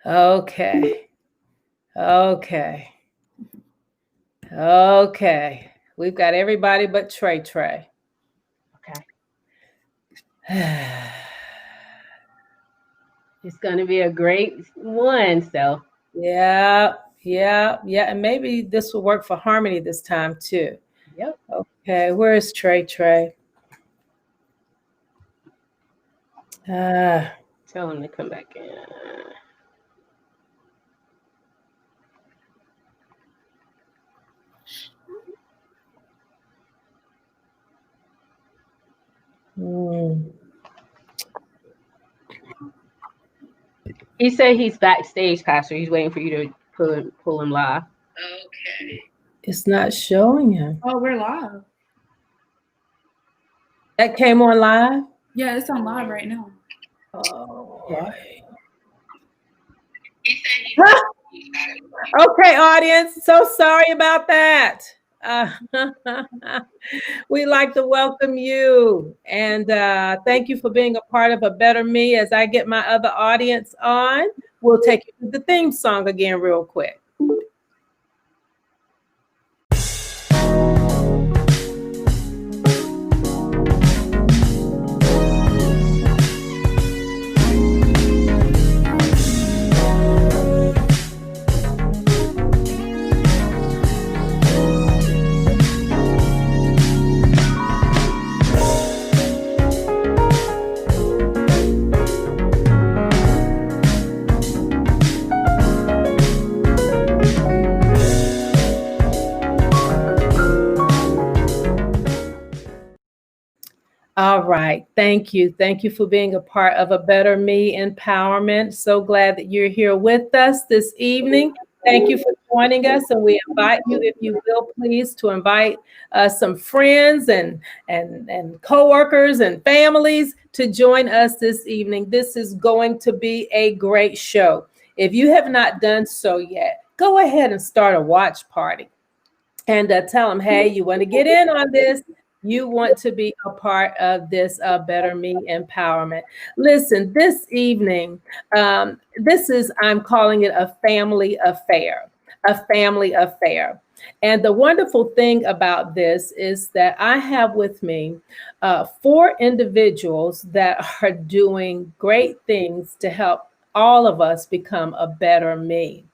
Okay. Okay. Okay. We've got everybody but Trey Trey. Okay. It's going to be a great one. So, Yeah. Yeah. Yeah. And maybe this will work for Harmony this time too. yep. Okay. Where is Trey Trey? Ah. Tell him to come back in. Hmm. He said he's backstage, Pastor. He's waiting for you to pull him live. Okay. It's not showing him. Oh, we're live. That came on live? Yeah, it's on live right now. Oh, boy. Okay, audience. So sorry about that. We'd like to welcome you and thank you for being a part of A Better Me. As I get my other audience on, we'll take you to the theme song again real quick. All right. Thank you. Thank you for being a part of A Better Me Empowerment. So glad that you're here with us this evening. Thank you for joining us. And we invite you, if you will, please, to invite some friends and coworkers and families to join us this evening. This is going to be a great show. If you have not done so yet, go ahead and start a watch party and tell them, hey, you want to get in on this? You want to be a part of this Better Me empowerment. Listen, this evening, I'm calling it a family affair, a family affair. And the wonderful thing about this is that I have with me 4 individuals that are doing great things to help all of us become a better me.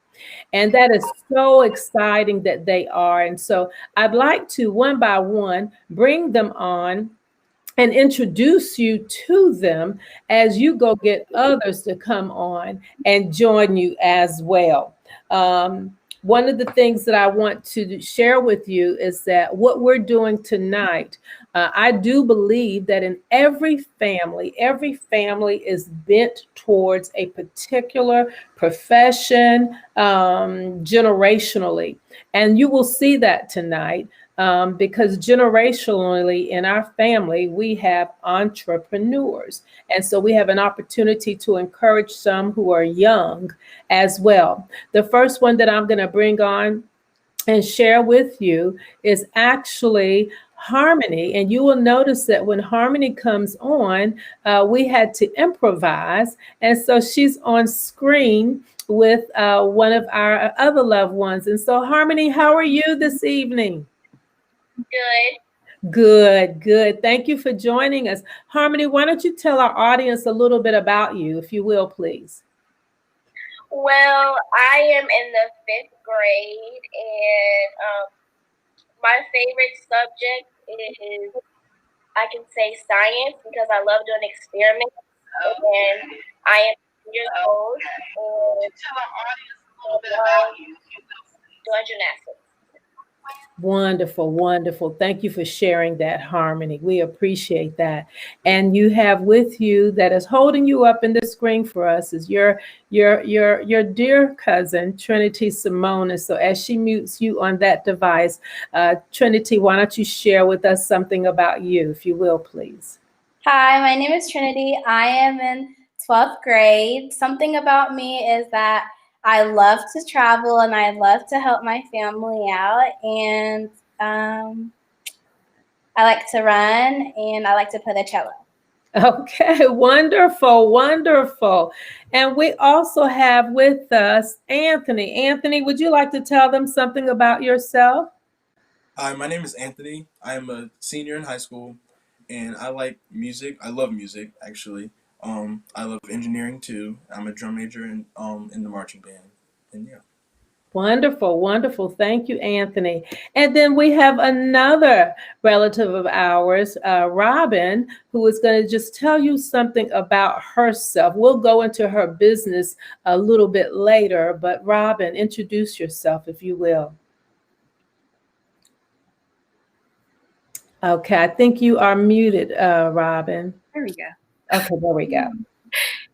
And that is so exciting that they are. And so I'd like to, one by one, bring them on and introduce you to them as you go get others to come on and join you as well. One of the things that I want to share with you is that what we're doing tonight, I do believe that in every family is bent towards a particular profession generationally. And you will see that tonight. Because generationally in our family, we have entrepreneurs. And so we have an opportunity to encourage some who are young as well. The first one that I'm going to bring on and share with you is actually Harmony. And you will notice that when Harmony comes on, we had to improvise. And so she's on screen with one of our other loved ones. And so, Harmony, how are you this evening? Good. Good, good. Thank you for joining us. Harmony, why don't you tell our audience a little bit about you, if you will, please? Well, I am in the 5th grade, and my favorite subject is, I can say, science, because I love doing experiments. And I am 10 years old, and I love doing gymnastics. Wonderful, wonderful. Thank you for sharing that, Harmony. We appreciate that. And you have with you that is holding you up in the screen for us is your dear cousin, Trinity Simone. And so as she mutes you on that device, Trinity, why don't you share with us something about you, if you will, please? Hi, my name is Trinity. I am in 12th grade. Something about me is that I love to travel and I love to help my family out. And I like to run and I like to play the cello. Okay, wonderful, wonderful. And we also have with us Anthony. Anthony, would you like to tell them something about yourself? Hi, my name is Anthony. I am a senior in high school, and I like music. I love music, actually. I love engineering too. I'm a drum major in the marching band, and yeah. Wonderful, wonderful. Thank you, Anthony. And then we have another relative of ours, Robin, who is going to just tell you something about herself. We'll go into her business a little bit later, but Robin, introduce yourself, if you will. Okay, I think you are muted, Robin. There we go. Okay, there we go.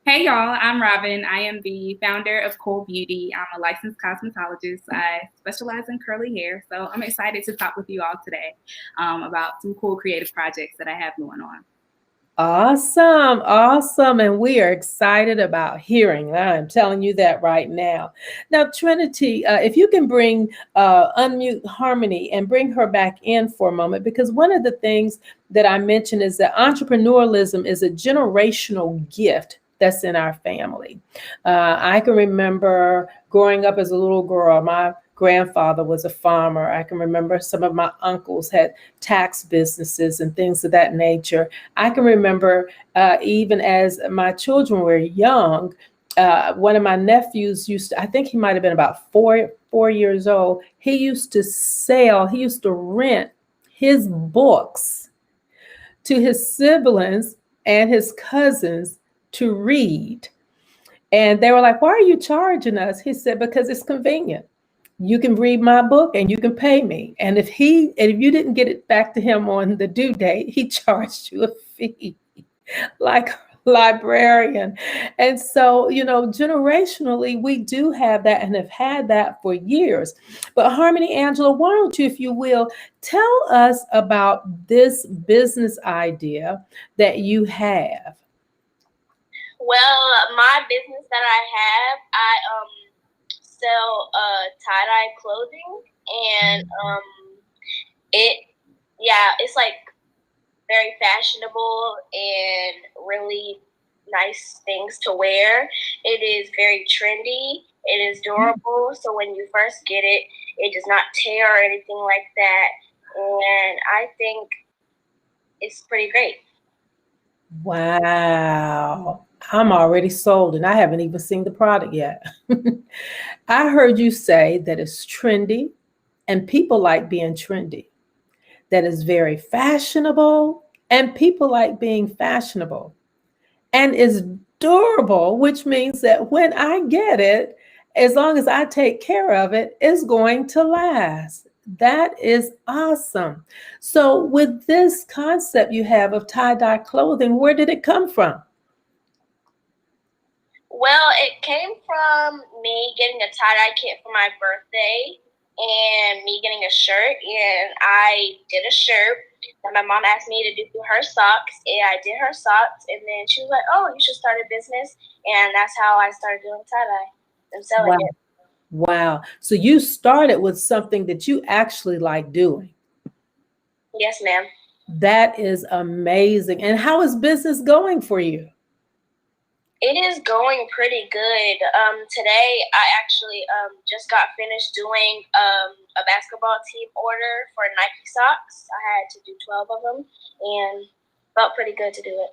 Hey y'all, I'm Robin. I am the founder of Cool Beauty. I'm a licensed cosmetologist. I specialize in curly hair. So I'm excited to talk with you all today about some cool creative projects that I have going on. Awesome, awesome. And we are excited about hearing. I'm telling you that right now. Now, Trinity, if you can unmute Harmony and bring her back in for a moment, because one of the things that I mentioned is that entrepreneurialism is a generational gift that's in our family. I can remember growing up as a little girl, my grandfather was a farmer. I can remember some of my uncles had tax businesses and things of that nature. I can remember even as my children were young, one of my nephews I think he might have been about four years old. He used to rent his books to his siblings and his cousins to read. And they were like, "Why are you charging us?" He said, "Because it's convenient. You can read my book and you can pay me. And if you didn't get it back to him on the due date, he charged you a fee." Like a librarian. And so, generationally, we do have that and have had that for years. But Harmony, Angela, why don't you, if you will, tell us about this business idea that you have? Well, my business that I have, I sell tie-dye clothing, and it's like very fashionable and really nice things to wear. It is very trendy. It is durable, so when you first get it, it does not tear or anything like that. And I think it's pretty great. Wow. I'm already sold and I haven't even seen the product yet. I heard you say that it's trendy and people like being trendy, that is very fashionable and people like being fashionable, and is durable, which means that when I get it, as long as I take care of it, it's going to last. That is awesome. So, with this concept you have of tie-dye clothing, where did it come from? Well, it came from me getting a tie-dye kit for my birthday and me getting a shirt. And I did a shirt that my mom asked me to do her socks. And I did her socks. And then she was like, "Oh, you should start a business." And that's how I started doing tie-dye and selling it. Wow. So you started with something that you actually like doing. Yes, ma'am. That is amazing. And how is business going for you? It is going pretty good. Today, I actually just got finished doing a basketball team order for Nike socks. I had to do 12 of them and felt pretty good to do it.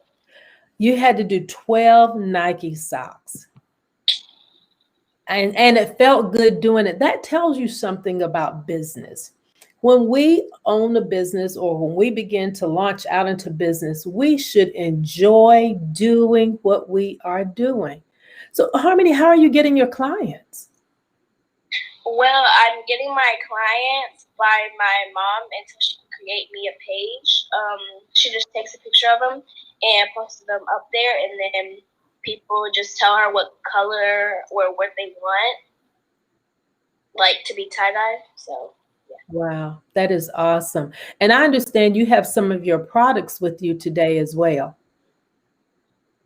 You had to do 12 Nike socks. And it felt good doing it. That tells you something about business. When we own a business or when we begin to launch out into business, we should enjoy doing what we are doing. So, Harmony, how are you getting your clients? Well, I'm getting my clients by my mom until she can create me a page. She just takes a picture of them and posts them up there, and then people just tell her what color or what they want, like to be tie-dye. So, yeah. Wow, that is awesome. And I understand you have some of your products with you today as well.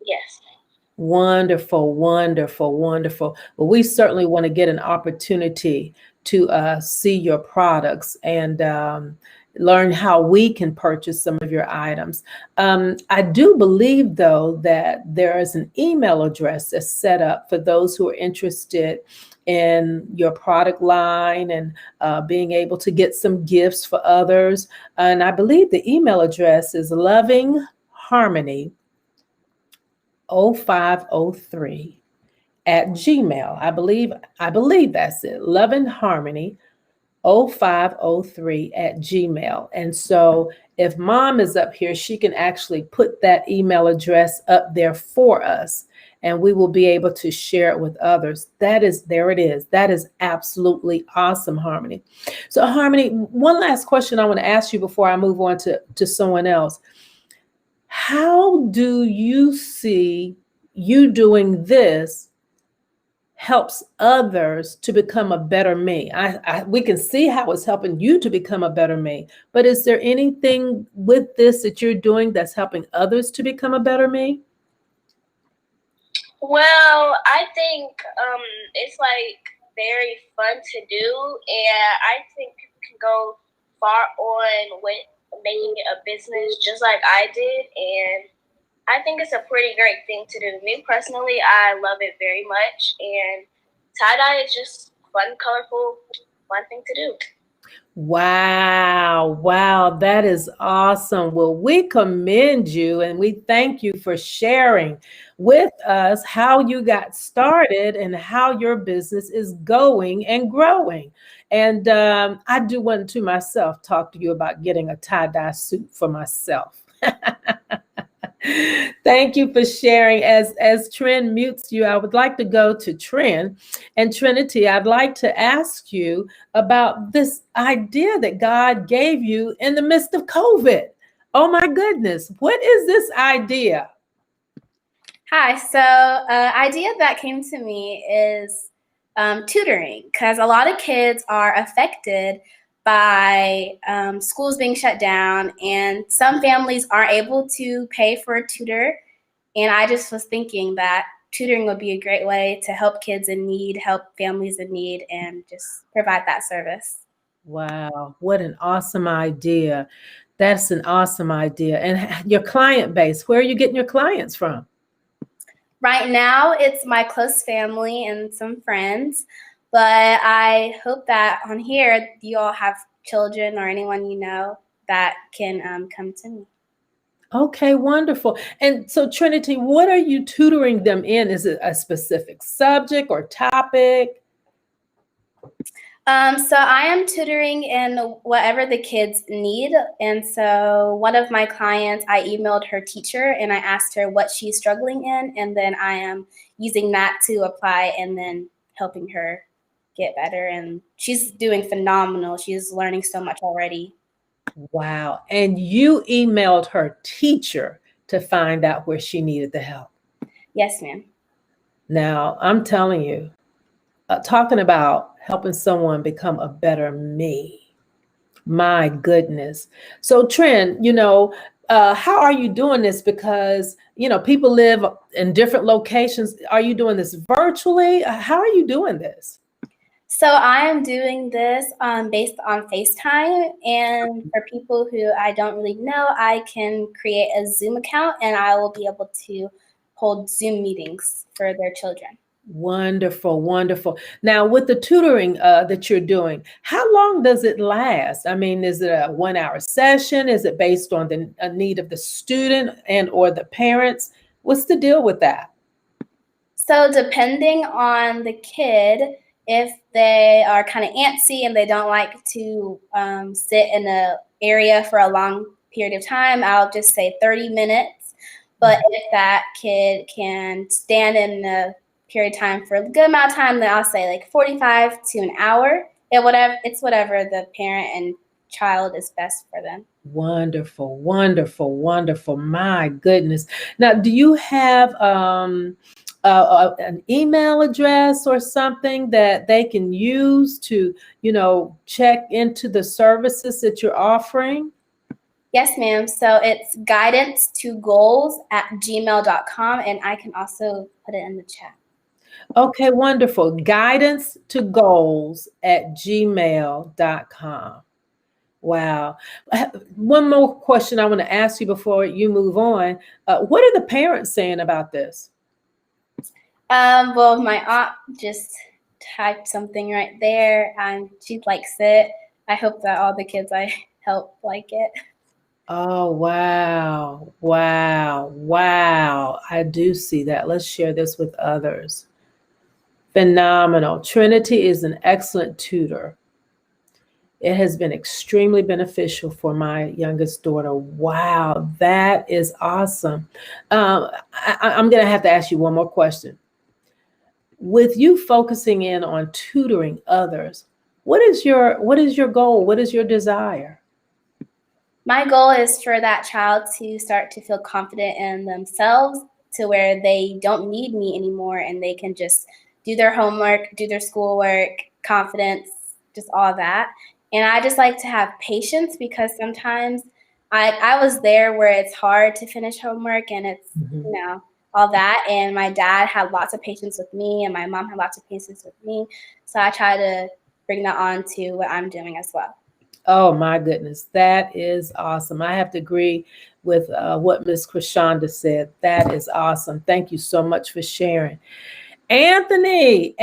Yes. Wonderful, wonderful, wonderful. Well, we certainly want to get an opportunity to see your products. And learn how we can purchase some of your items. I do believe, though, that there is an email address that's set up for those who are interested in your product line and being able to get some gifts for others. And I believe the email address is lovingharmony0503 at Gmail. I believe that's it. lovingharmony0503 at Gmail. And so if mom is up here, she can actually put that email address up there for us, and we will be able to share it with others. There it is. That is absolutely awesome, Harmony. So Harmony, one last question I want to ask you before I move on to someone else. How do you see you doing this helps others to become a better me? We can see how it's helping you to become a better me, but is there anything with this that you're doing that's helping others to become a better me? Well, I think it's like very fun to do, and I think people can go far on with making a business just like I did, and I think it's a pretty great thing to do. Me personally, I love it very much, and tie-dye is just fun, colorful, fun thing to do. Wow, that is awesome. Well, we commend you and we thank you for sharing with us how you got started and how your business is going and growing. And I do want to myself talk to you about getting a tie-dye suit for myself. Thank you for sharing. As Trin mutes you, I would like to go to Trin. And Trinity, I'd like to ask you about this idea that God gave you in the midst of COVID. Oh my goodness, what is this idea? Hi, so idea that came to me is tutoring, because a lot of kids are affected by schools being shut down, and some families aren't able to pay for a tutor. And I just was thinking that tutoring would be a great way to help kids in need, help families in need, and just provide that service. Wow, what an awesome idea. That's an awesome idea. And your client base, where are you getting your clients from? Right now, it's my close family and some friends, but I hope that on here, you all have children or anyone you know that can come to me. Okay, wonderful. And so Trinity, what are you tutoring them in? Is it a specific subject or topic? So I am tutoring in whatever the kids need. And so one of my clients, I emailed her teacher and I asked her what she's struggling in. And then I am using that to apply and then helping her get better. And she's doing phenomenal. She's learning so much already. Wow. And you emailed her teacher to find out where she needed the help. Yes, ma'am. Now, I'm telling you, talking about helping someone become a better me. My goodness. So Trin, how are you doing this? Because, people live in different locations. Are you doing this virtually? How are you doing this? So I am doing this based on FaceTime, and for people who I don't really know, I can create a Zoom account and I will be able to hold Zoom meetings for their children. Wonderful, wonderful. Now, with the tutoring that you're doing, how long does it last? I mean, is it a 1-hour session? Is it based on the need of the student and or the parents? What's the deal with that? So depending on the kid, if they are kind of antsy and they don't like to sit in an area for a long period of time, I'll just say 30 minutes. But if that kid can stand in a period of time for a good amount of time, then I'll say like 45 to an hour. It's whatever the parent and child is best for them. Wonderful, wonderful, wonderful. My goodness. Now, do you have an email address or something that they can use to, check into the services that you're offering? Yes, ma'am. So it's guidance2goals@gmail.com, and I can also put it in the chat. Okay, wonderful. guidance2goals@gmail.com. Wow. One more question I want to ask you before you move on. What are the parents saying about this? Well, my aunt just typed something right there, and she likes it. I hope that all the kids I help like it. Oh, wow. Wow. Wow. I do see that. Let's share this with others. Phenomenal. Trinity is an excellent tutor. It has been extremely beneficial for my youngest daughter. Wow, that is awesome. I'm going to have to ask you one more question. With you focusing in on tutoring others, what is your goal? What is your desire? My goal is for that child to start to feel confident in themselves to where they don't need me anymore and they can just do their homework, do their schoolwork, confidence, just all that. And I just like to have patience because sometimes I was there where it's hard to finish homework and it's, Mhm. all that. And my dad had lots of patience with me and my mom had lots of patience with me. So I try to bring that on to what I'm doing as well. Oh my goodness, that is awesome. I have to agree with what Miss Krishanda said. That is awesome. Thank you so much for sharing. Anthony,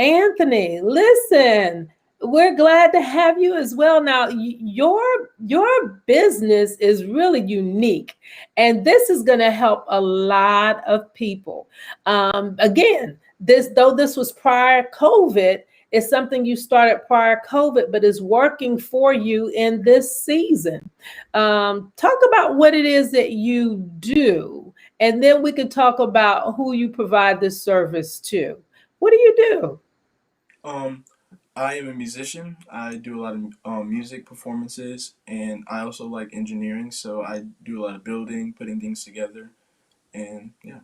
listen, we're glad to have you as well. Now, your business is really unique, and this is going to help a lot of people. Again, this was prior COVID, it's something you started prior COVID, but is working for you in this season. Talk about what it is that you do, and then we can talk about who you provide this service to. What do you do? Um, I am a musician. I do a lot of music performances, and I also like engineering. So I do a lot of building, putting things together, and yeah.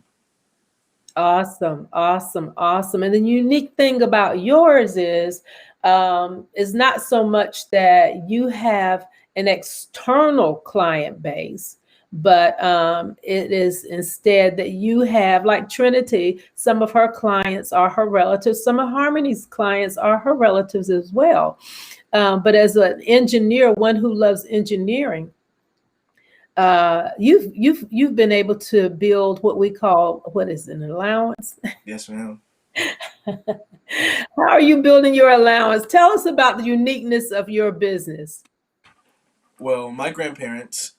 Awesome, awesome, awesome. And the unique thing about yours is not so much that you have an external client base, but it is instead that you have, like Trinity, some of her clients are her relatives, some of Harmony's clients are her relatives as well. But as an engineer, one who loves engineering, you've been able to build what we call, what is an allowance? Yes, ma'am. How are you building your allowance? Tell us about the uniqueness of your business. Well, my grandparents,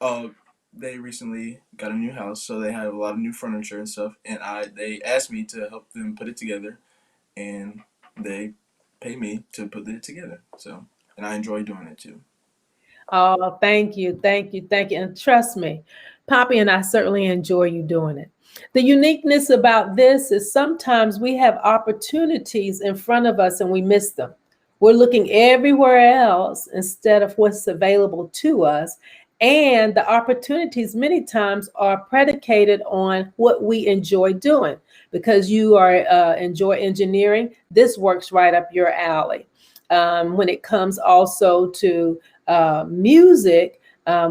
uh, they recently got a new house, so they have a lot of new furniture and stuff, and they asked me to help them put it together, and they pay me to put it together. So, and I enjoy doing it too. Oh, thank you, thank you, thank you. And trust me, Poppy and I certainly enjoy you doing it. The uniqueness about this is sometimes we have opportunities in front of us and we miss them. We're looking everywhere else instead of what's available to us. And the opportunities many times are predicated on what we enjoy doing. Because you are enjoy engineering, this works right up your alley. When it comes also to music,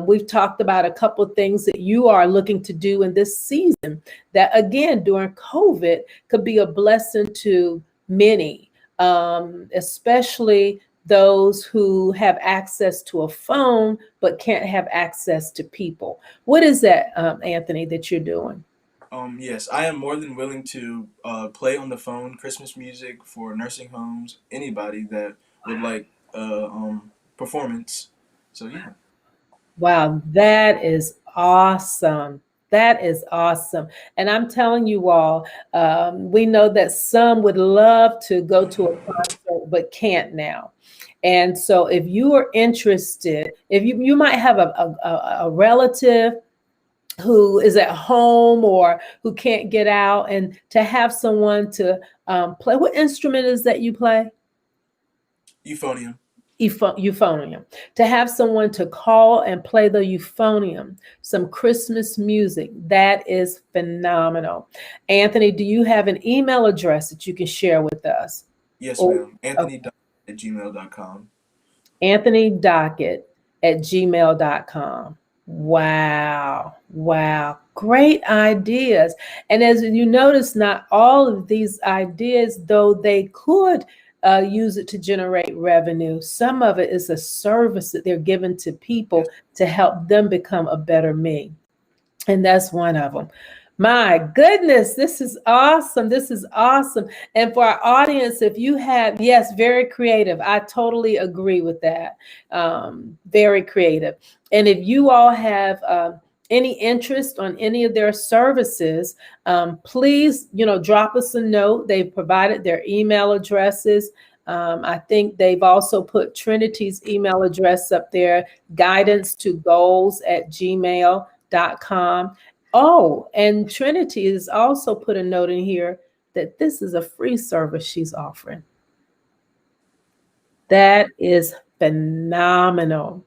we've talked about a couple of things that you are looking to do in this season that, again, during COVID could be a blessing to many, especially those who have access to a phone but can't have access to people. What is that, Anthony, that you're doing? Yes, I am more than willing to play on the phone Christmas music for nursing homes, anybody that would like performance. So yeah. Wow, that is awesome. That is awesome. And I'm telling you all, we know that some would love to go to a concert but can't now. And so if you are interested, if you might have a relative who is at home or who can't get out, and to have someone to play. What instrument is that you play? Euphonium. Euphonium. To have someone to call and play the euphonium, some Christmas music, that is phenomenal. Anthony, do you have an email address that you can share with us? Yes, Or ma'am. Anthony.at gmail.com. Anthony Dockett at gmail.com. Wow. Wow. Great ideas. And as you notice, not all of these ideas, though they could use it to generate revenue. Some of it is a service that they're given to people to help them become a better me. And that's one of them. My goodness, this is awesome. This is awesome. And for our audience, if you have, yes, very creative. I totally agree with that. Very creative. And if you all have any interest on any of their services, please, drop us a note. They've provided their email addresses. I think they've also put Trinity's email address up there, guidance2goals@gmail.com. Oh, and Trinity has also put a note in here that this is a free service she's offering. That is phenomenal.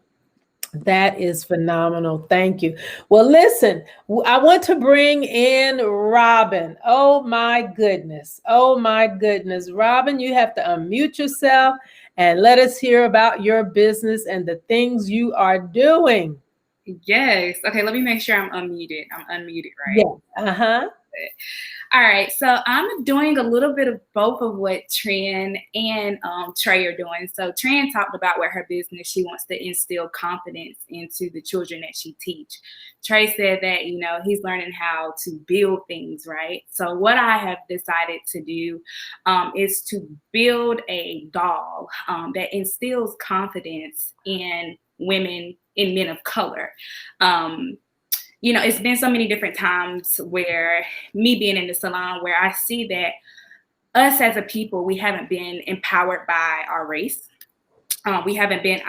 That is phenomenal. Thank you. Well, listen, I want to bring in Robin. Oh my goodness. Oh my goodness. Robin, you have to unmute yourself and let us hear about your business and the things you are doing. Yes. Okay, let me make sure I'm unmuted. I'm unmuted, right? Yes. Uh-huh. All right, so I'm doing a little bit of both of what Tran and Trey are doing. So Tran talked about with her business, she wants to instill confidence into the children that she teach. Trey said that, he's learning how to build things, right? So what I have decided to do is to build a doll that instills confidence in women, in men of color. It's been so many different times where me being in the salon where I see that us as a people, we haven't been empowered by our race. We haven't been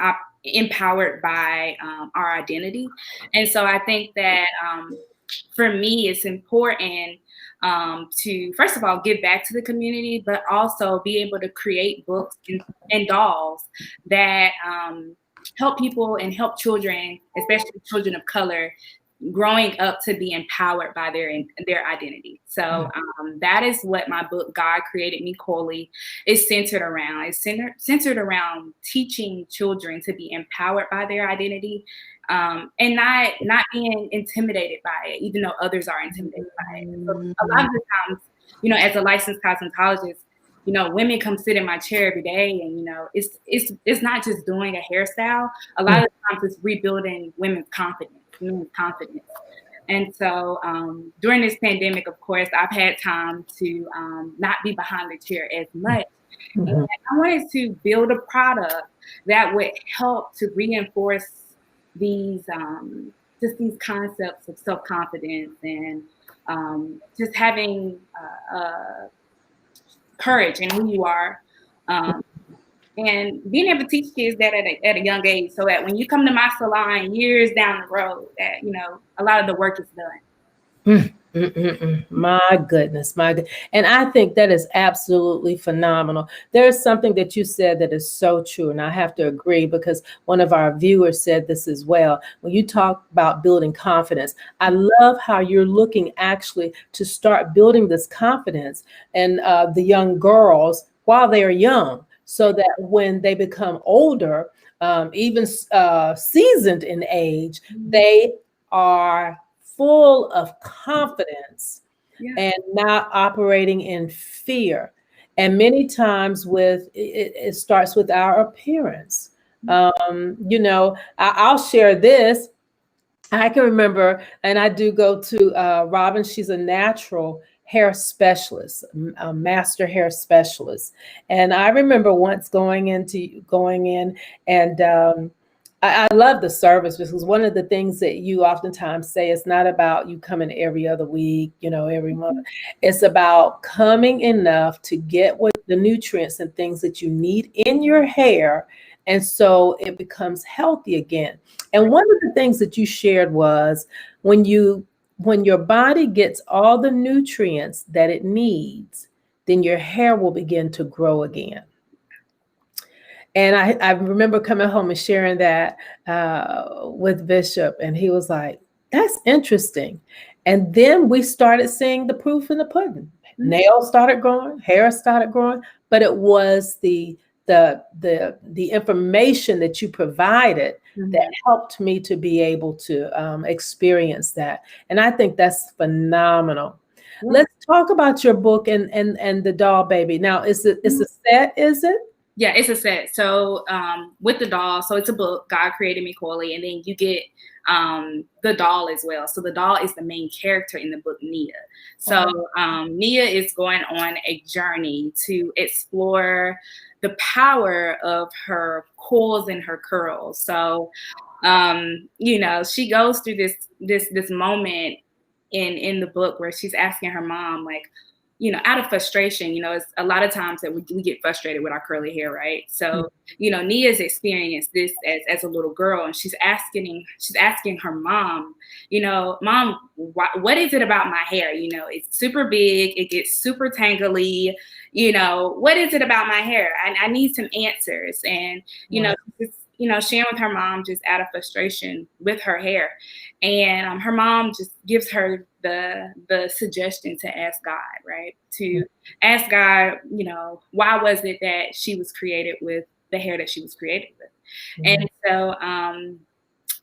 empowered by our identity. And so I think that for me, it's important to, first of all, give back to the community, but also be able to create books and dolls that help people and help children, especially children of color, growing up to be empowered by their identity. So that is what my book, God Created Me Coyly, is centered around. It's centered around teaching children to be empowered by their identity and not being intimidated by it, even though others are intimidated by it. So a lot of the times, as a licensed cosmetologist, women come sit in my chair every day, and it's not just doing a hairstyle. A lot of times, it's rebuilding women's confidence. And so during this pandemic, of course, I've had time to not be behind the chair as much. And I wanted to build a product that would help to reinforce these these concepts of self-confidence and just having courage in who you are. And being able to teach kids that at a young age, so that when you come to my salon years down the road, that a lot of the work is done. My goodness, and I think that is absolutely phenomenal. There's something that you said that is so true, and I have to agree because one of our viewers said this as well. When you talk about building confidence, I love how you're looking actually to start building this confidence in the young girls while they are young, so that when they become older, even seasoned in age, they are full of confidence and not operating in fear. And many times it starts with our appearance. I'll share this. I can remember, and I do go to Robin. She's a natural hair specialist, a master hair specialist. And I remember once going in and I love the service, because one of the things that you oftentimes say, it's not about you coming every other week, every month. It's about coming enough to get what the nutrients and things that you need in your hair. And so it becomes healthy again. And one of the things that you shared was when your body gets all the nutrients that it needs, then your hair will begin to grow again. And I remember coming home and sharing that with Bishop, and he was like, that's interesting. And then we started seeing the proof in the pudding. Nails started growing, hair started growing, but it was the information that you provided that helped me to be able to experience that. And I think that's phenomenal. Let's talk about your book and the doll baby. Now, it's a set, is it? Yeah, it's a set. So with the doll, so it's a book, God Created Me Coyly, and then you get the doll as well. So the doll is the main character in the book, Nia. So Nia is going on a journey to explore the power of her coils and her curls. So she goes through this moment in the book where she's asking her mom, like, out of frustration, it's a lot of times that we get frustrated with our curly hair, right? So, Nia's experienced this as a little girl, and she's asking her mom, Mom, what is it about my hair? It's super big, it gets super tangly, what is it about my hair? I need some answers. And, sharing with her mom just out of frustration with her hair. And her mom just gives her the suggestion to ask God, right? To ask God, why was it that she was created with the hair that she was created with? And so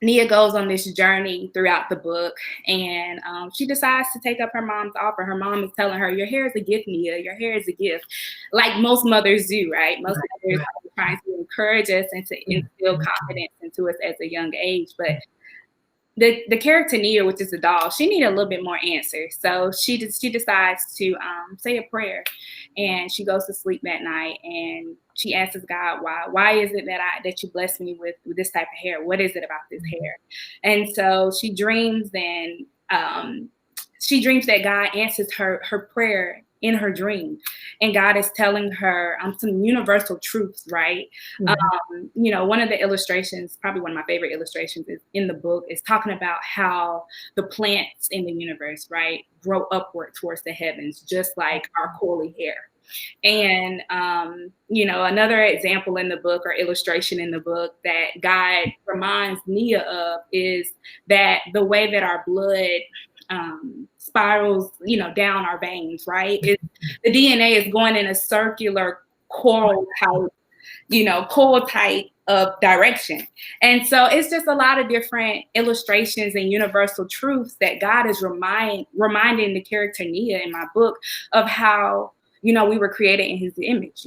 Nia goes on this journey throughout the book, and she decides to take up her mom's offer. Her mom is telling her, your hair is a gift, Nia. Your hair is a gift. Like most mothers do, right? Most mothers are trying to encourage us and to instill confidence into us at a young age. But the character Nia, which is the doll, she needed a little bit more answers. So she decides to say a prayer, and she goes to sleep that night, and she asks God, why is it that you bless me with this type of hair? What is it about this hair? And so she dreams, and that God answers her prayer in her dream, and God is telling her some universal truths, right? One of the illustrations, probably one of my favorite illustrations is in the book, is talking about how the plants in the universe, right, grow upward towards the heavens, just like our coily hair. And another example in the book, or illustration in the book, that God reminds Nia of is that the way that our blood spirals, down our veins, right? The DNA is going in a circular coil type of direction. And so it's just a lot of different illustrations and universal truths that God is reminding the character Nia in my book of how, we were created in his image,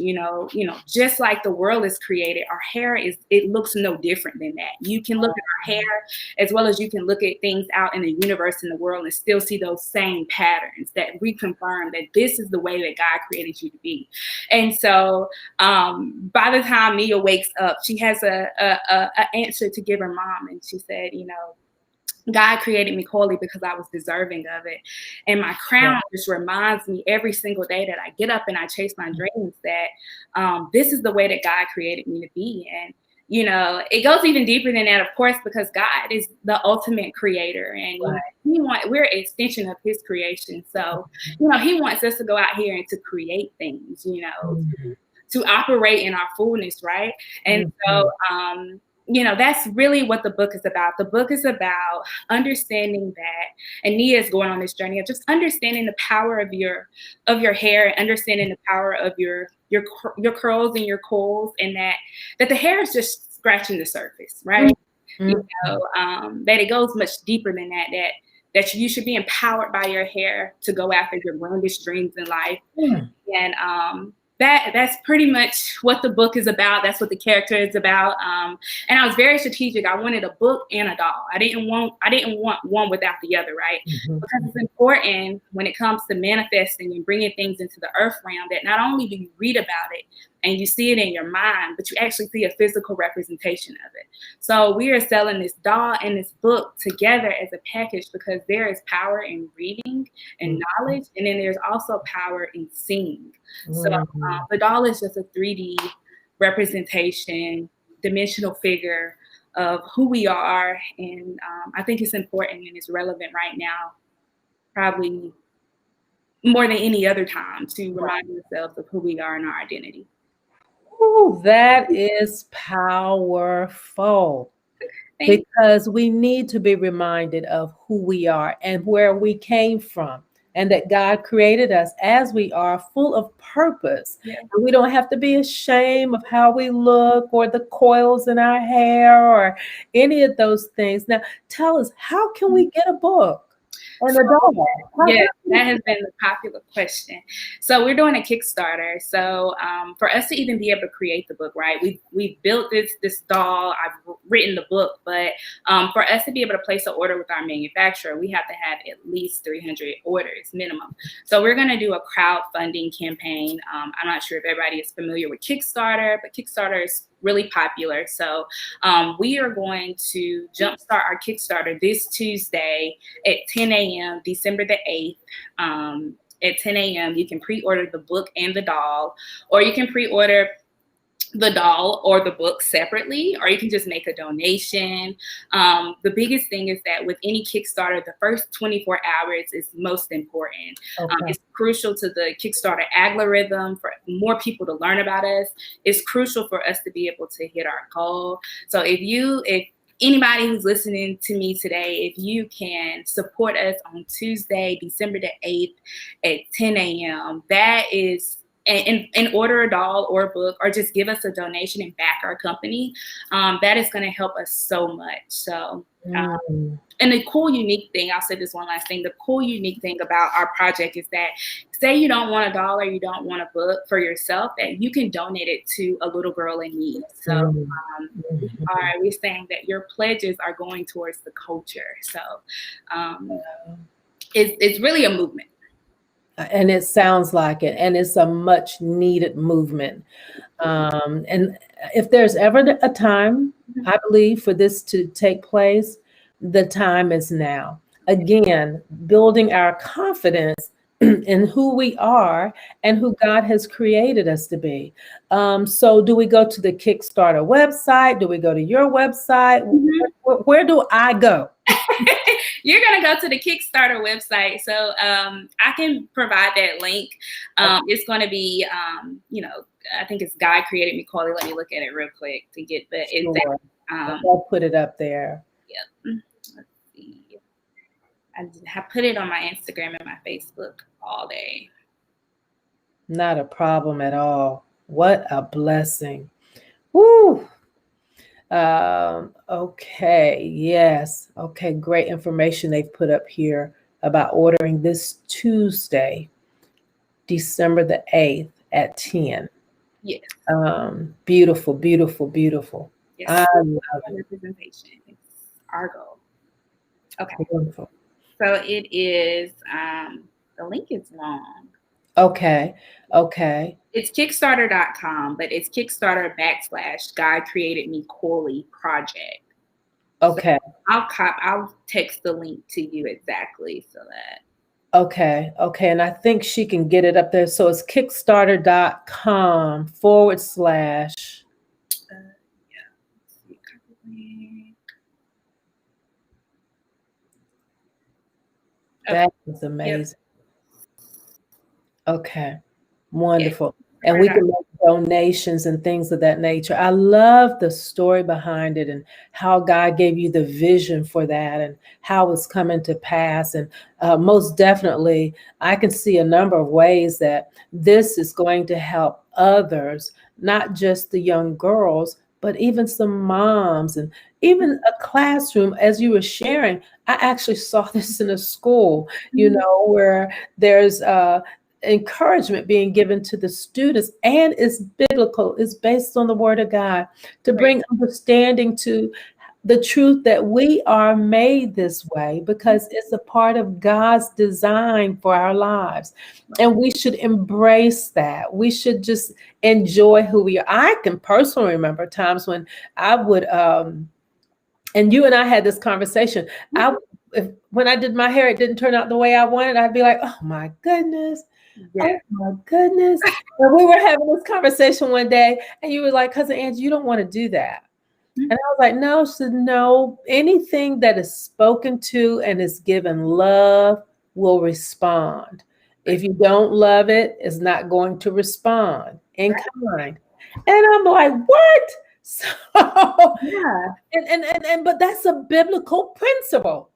just like the world is created, our hair it looks no different than that. You can look at our hair as well as you can look at things out in the universe, in the world, and still see those same patterns that reconfirm that this is the way that God created you to be. And so by the time Nia wakes up, she has a answer to give her mom. And she said, God created me coily because I was deserving of it. And my crown just reminds me every single day that I get up and I chase my dreams that this is the way that God created me to be. And, it goes even deeper than that, of course, because God is the ultimate creator, and we're an extension of his creation. So, he wants us to go out here and to create things, to operate in our fullness, right? And so, that's really what the book is about. The book is about understanding that, and Nia is going on this journey of just understanding the power of your hair, and understanding the power of your curls and your coils, and that the hair is just scratching the surface, right? That it goes much deeper than that you should be empowered by your hair to go after your grandest dreams in life. And that's pretty much what the book is about. That's what the character is about. And I was very strategic. I wanted a book and a doll. I didn't want one without the other, right? Because it's important when it comes to manifesting and bringing things into the earth realm that not only do you read about it and you see it in your mind, but you actually see a physical representation of it. So we are selling this doll and this book together as a package because there is power in reading and knowledge, and then there's also power in seeing. So the doll is just a 3D representation, dimensional figure of who we are. And I think it's important and it's relevant right now, probably more than any other time, to remind ourselves of who we are and our identity. Oh, that is powerful. Because we need to be reminded of who we are and where we came from, and that God created us as we are, full of purpose. And we don't have to be ashamed of how we look or the coils in our hair or any of those things. Now, tell us, how can we get a book? And the doll. Yes, that has been the popular question. So we're doing a Kickstarter. So for us to even be able to create the book, right? We built this doll. I've written the book, but for us to be able to place an order with our manufacturer, we have to have at least 300 orders minimum. So we're going to do a crowdfunding campaign. I'm not sure if everybody is familiar with Kickstarter, but Kickstarter is really popular. So we are going to jumpstart our Kickstarter this Tuesday at 10 a.m., December the 8th. At 10 a.m., you can pre-order the book and the doll, or you can pre-order the doll or the book separately, or you can just make a donation. The biggest thing is that with any Kickstarter, the first 24 hours is most important. Okay. It's crucial to the Kickstarter algorithm for more people to learn about us. It's crucial for us to be able to hit our goal. So if anybody who's listening to me today, if you can support us on Tuesday, December the 8th at 10 a.m., that is, and order a doll or a book, or just give us a donation and back our company, that is going to help us so much. So, and the cool, unique thing, I'll say this one last thing, the cool, unique thing about our project is that, say you don't want a doll or you don't want a book for yourself, that you can donate it to a little girl in need. So we're saying that your pledges are going towards the culture. So it's really a movement. And it sounds like it, and it's a much needed movement. And if there's ever a time, I believe, for this to take place, the time is now. Again, building our confidence in who we are and who God has created us to be. So do we go to the Kickstarter website? Do we go to your website? Where do I go? You're going to go to the Kickstarter website. So I can provide that link. It's going to be, I think it's God Created Me Quality. Let me look at it real quick to get the exact. I'll put it up there. Yep. Let's see. I put it on my Instagram and my Facebook all day. Not a problem at all. What a blessing. Woo. Okay. Yes. Okay. Great information they've put up here about ordering this Tuesday, December the 8th at 10. Yes. Beautiful, beautiful, beautiful. Yes. I love it. Representation. It's our goal. Okay. Wonderful. So it is, the link is long. Okay. Okay. It's Kickstarter.com, but it's Kickstarter / God Created Me Quality Project. Okay. So I'll text the link to you exactly so that. Okay. Okay. And I think she can get it up there. So it's Kickstarter.com / That is amazing. Yep. Okay. Wonderful. Yeah. And we can make donations and things of that nature. I love the story behind it and how God gave you the vision for that and how it's coming to pass. And most definitely, I can see a number of ways that this is going to help others, not just the young girls, but even some moms and even a classroom. As you were sharing, I actually saw this in a school, where there's encouragement being given to the students, and it's biblical, it's based on the word of God to bring understanding to the truth that we are made this way because it's a part of God's design for our lives. And we should embrace that. We should just enjoy who we are. I can personally remember times when I would, and you and I had this conversation, when I did my hair, it didn't turn out the way I wanted. I'd be like, oh my goodness. Yeah. Oh my goodness. And we were having this conversation one day and you were like, Cousin Angie, you don't want to do that. And I was like, no. She said, no, anything that is spoken to and is given love will respond. If you don't love it, it's not going to respond in kind. And I'm like, what? So yeah. And but that's a biblical principle.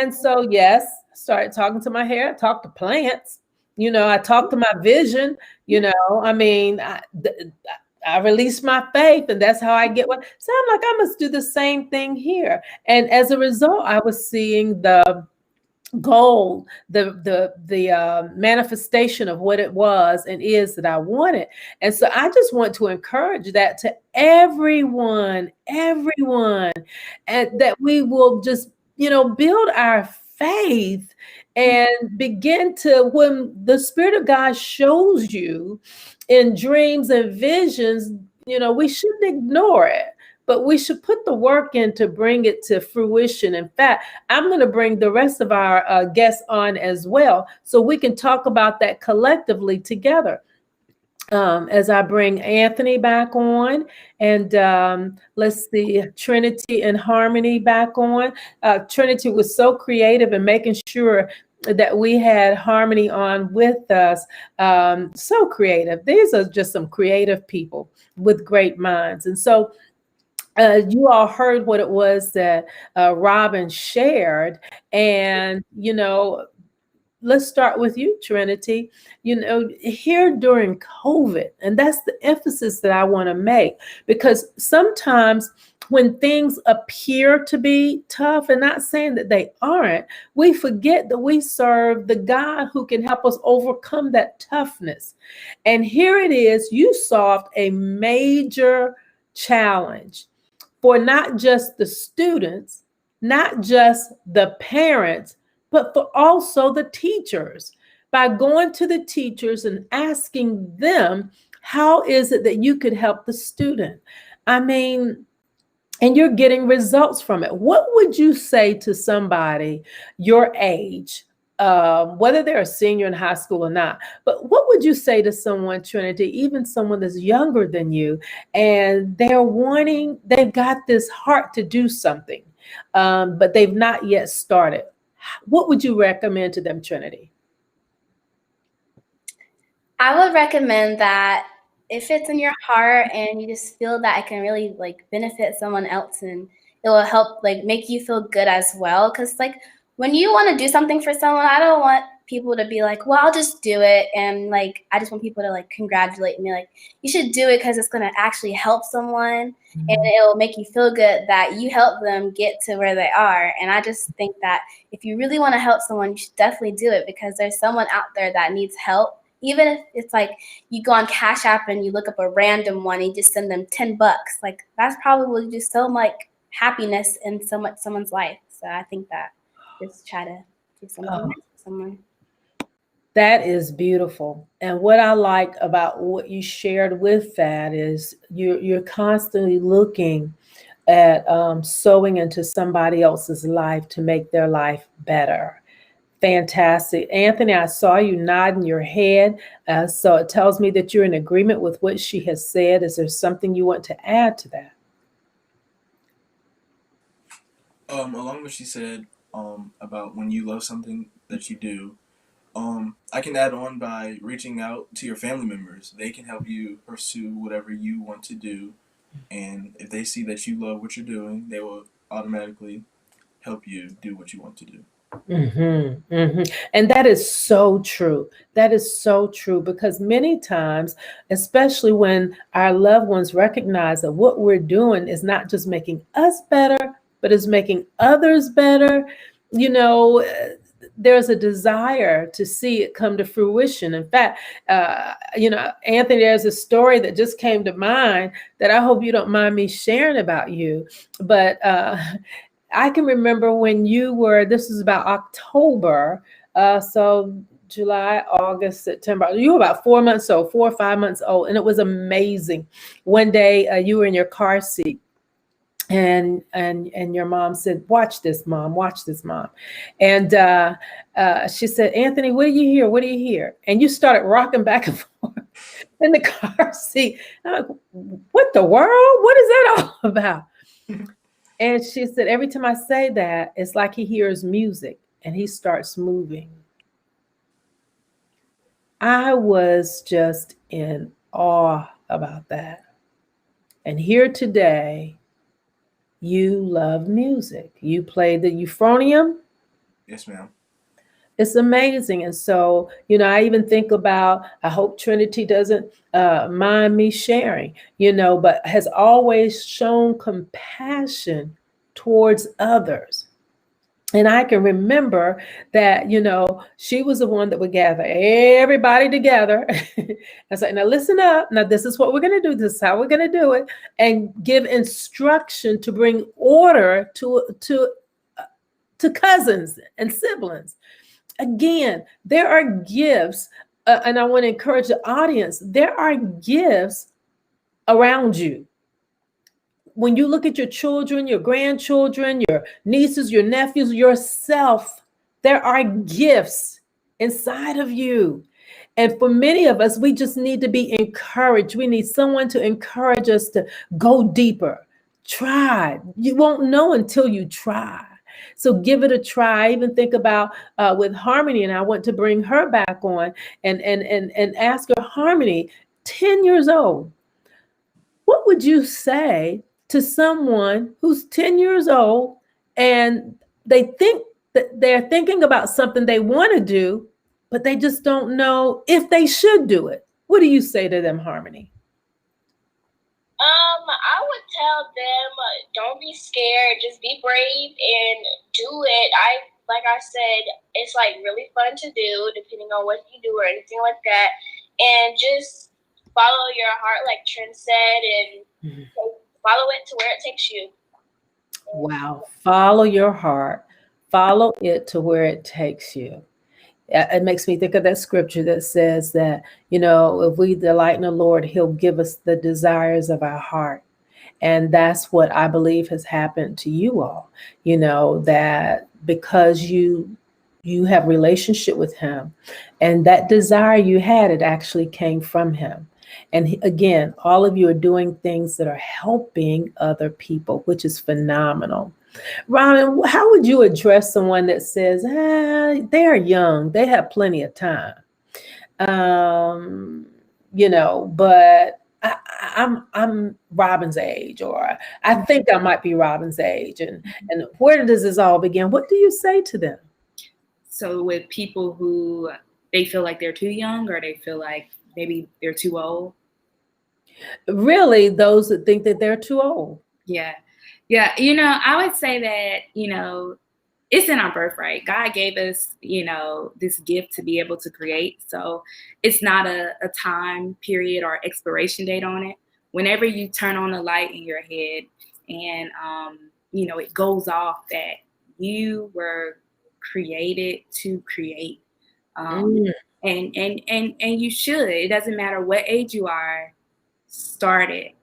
And so, yes, I started talking to my hair, I talked to plants, I talked to my vision, I mean, I released my faith and that's how I get one. So I'm like, I must do the same thing here. And as a result, I was seeing the goal, the manifestation of what it was and is that I wanted. And so I just want to encourage that to everyone, and that we will just, build our faith and begin to, when the Spirit of God shows you in dreams and visions, we shouldn't ignore it, but we should put the work in to bring it to fruition. In fact, I'm going to bring the rest of our guests on as well, so we can talk about that collectively together. As I bring Anthony back on, and let's see, Trinity and Harmony back on. Trinity was so creative in making sure that we had Harmony on with us. So creative. These are just some creative people with great minds. And so you all heard what it was that Robin shared. And, let's start with you, Trinity. Here during COVID, and that's the emphasis that I want to make, because sometimes when things appear to be tough, and not saying that they aren't, we forget that we serve the God who can help us overcome that toughness. And here it is, you solved a major challenge for not just the students, not just the parents, but for also the teachers, by going to the teachers and asking them, how is it that you could help the student? I mean, and you're getting results from it. What would you say to somebody your age, whether they're a senior in high school or not, but what would you say to someone, Trinity, even someone that's younger than you, and they've got this heart to do something, but they've not yet started? What would you recommend to them, Trinity? I would recommend that if it's in your heart and you just feel that it can really benefit someone else, and it will help make you feel good as well. Because when you want to do something for someone, I don't want people to be like, well, I'll just do it. And I just want people to congratulate me. You should do it because it's going to actually help someone. Mm-hmm. And it'll make you feel good that you help them get to where they are. And I just think that if you really want to help someone, you should definitely do it, because there's someone out there that needs help. Even if it's you go on Cash App and you look up a random one and you just send them $10, that's probably will do so much happiness in someone's life. So I think that just try to do something nice for someone. That is beautiful. And what I like about what you shared with that is you're constantly looking at sowing into somebody else's life to make their life better. Fantastic. Anthony, I saw you nodding your head. So it tells me that you're in agreement with what she has said. Is there something you want to add to that? Along what she said about when you love something that you do, I can add on by reaching out to your family members. They can help you pursue whatever you want to do. And if they see that you love what you're doing, they will automatically help you do what you want to do. Mm-hmm, mm-hmm. And that is so true. That is so true, because many times, especially when our loved ones recognize that what we're doing is not just making us better, but is making others better, there's a desire to see it come to fruition. In fact, Anthony, there's a story that just came to mind that I hope you don't mind me sharing about you. But I can remember when this was about October, so July, August, September, you were about 4 or 5 months old, and it was amazing. One day you were in your car seat, and your mom said, watch this, mom. And she said, Anthony, what do you hear? What do you hear? And you started rocking back and forth in the car seat. I'm like, what the world? What is that all about? And she said, every time I say that, it's like he hears music and he starts moving. I was just in awe about that. And here today, you love music. You play the euphonium? Yes, ma'am. It's amazing. And so, I even think about, I hope Trinity doesn't mind me sharing, but has always shown compassion towards others. And I can remember that, she was the one that would gather everybody together and say, now listen up. Now, this is what we're going to do. This is how we're going to do it. And give instruction to bring order to cousins and siblings. Again, there are gifts, and I want to encourage the audience, there are gifts around you. When you look at your children, your grandchildren, your nieces, your nephews, yourself, there are gifts inside of you. And for many of us, we just need to be encouraged. We need someone to encourage us to go deeper. Try. You won't know until you try. So give it a try. I even think about with Harmony, and I want to bring her back on and ask her, Harmony, 10 years old, what would you say to someone who's 10 years old and they think that they're thinking about something they want to do, but they just don't know if they should do it? What do you say to them, Harmony? I would tell them, don't be scared, just be brave and do it. Like I said, it's like really fun to do, depending on what you do or anything like that. And just follow your heart, like Trin said, and follow it to where it takes you. Wow. Follow your heart. Follow it to where it takes you. It makes me think of that scripture that says that, if we delight in the Lord, he'll give us the desires of our heart. And that's what I believe has happened to you all, that because you have relationship with him, and that desire you had, it actually came from him. And again, all of you are doing things that are helping other people, which is phenomenal. Robin, how would you address someone that says, they are young, they have plenty of time, but I'm Robin's age, or I think I might be Robin's age, and where does this all begin? What do you say to them? So with people who they feel like they're too young, or they feel like maybe they're too old? Really, those that think that they're too old. Yeah. I would say that, it's in our birthright. God gave us, this gift to be able to create. So it's not a time period or expiration date on it. Whenever you turn on the light in your head and, it goes off that you were created to create. And you should. It doesn't matter what age you are. Start it.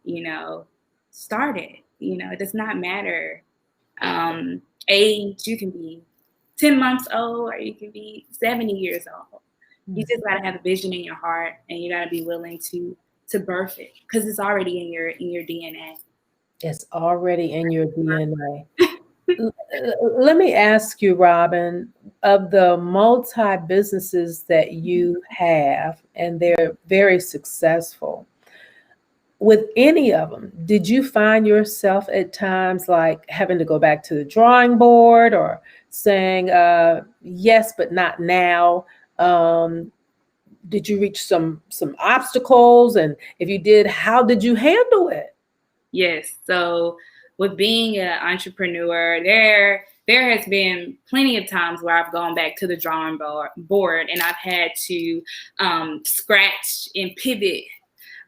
It does not matter age. You can be 10 months old, or you can be 70 years old. You just got to have a vision in your heart, and you got to be willing to birth it, because it's already in your DNA. It's already in your DNA. Let me ask you, Robin, of the multi-businesses that you have, and they're very successful, with any of them, did you find yourself at times like having to go back to the drawing board, or saying, yes, but not now? Did you reach some obstacles? And if you did, how did you handle it? Yes. So with being an entrepreneur, there has been plenty of times where I've gone back to the drawing board, and I've had to scratch and pivot